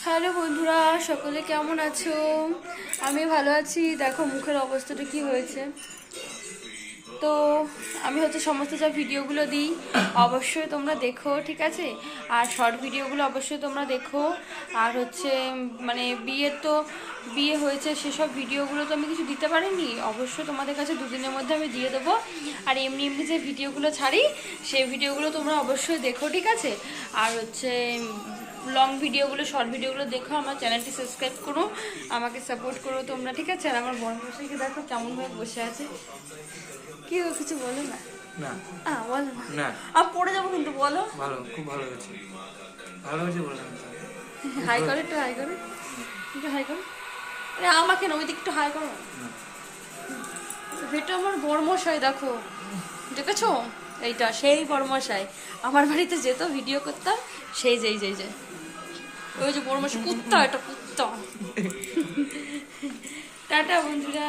Hello বন্ধুরা, সকলে কেমন আছো? আমি ভালো আছি। দেখো মুখের অবস্থাটা কি হয়েছে। তো আমি সমস্ত যা ভিডিওগুলো দিই অবশ্যই তোমরা দেখো, ঠিক আছে? আর শর্ট ভিডিওগুলো অবশ্যই তোমরা দেখো। আর মানে বিয়ে হয়েছে সেসব ভিডিওগুলো তো আমি কিছু দিতে পারিনি, অবশ্যই তোমাদের কাছে দুদিনের মধ্যে আমি দিয়ে দেবো। আর এমনি এমনি যে ভিডিওগুলো ছাড়ি সেই ভিডিওগুলো তোমরা অবশ্যই দেখো, ঠিক আছে? আর লং ভিডিওগুলো, শর্ট ভিডিওগুলো দেখো। আমার চ্যানেলটি সাবস্ক্রাইব করো, আমাকে সাপোর্ট করো তোমরা, ঠিক আছে? আর আমার বড় মশাইকে দেখো কেমনভাবে বসে আছে। কি কিছু বলো না। না বলো না, আমি পড়ে যাবো কিন্তু। বলো। ভালো, খুব ভালো হয়েছে। ভালো হয়েছে বললাম তো। হাই করে, একটু হাই করে, একটু হাই করো। আরে আমাকে না, ওই দিক একটু হাই করো। এটা আমার বড়মশাই, দেখো, দেখেছো? এইটা সেই বড়মশাই, আমার বাড়িতে যেত ভিডিও করতাম। সেই যে ওই যে বড়মশাই, কুত্তা, এটা কুত্তা। টাটা বন্ধুরা।